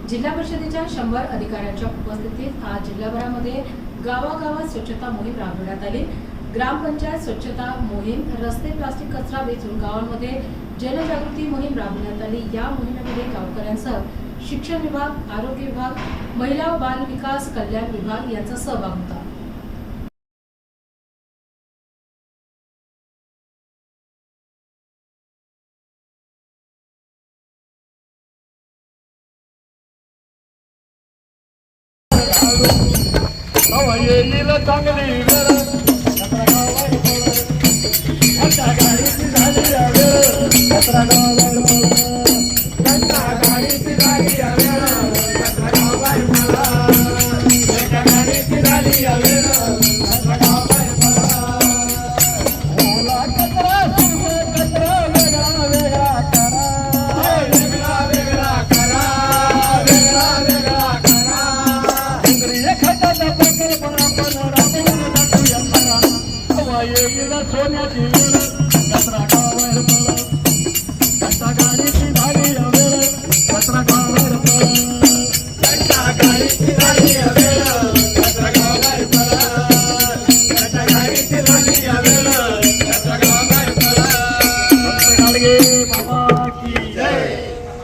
जिल्हा परिषदेच्या 100 अधिकाऱ्यांच्या उपस्थितीत आज जिल्हाभरामध्ये गावागावात स्वच्छता मोहीम राबवण्यात आली। ग्रामपंचायत स्वच्छता मोहीम, रस्ते प्लास्टिक कचरा वेचून गावांमध्ये जनजागृती मोहीम राबवण्यात आली। या मोहिमेमध्ये गावकऱ्यांसह शिक्षण विभाग, आरोग्य विभाग, महिला व बाल विकास कल्याण विभाग यांचा सहभाग होता। सोन्याची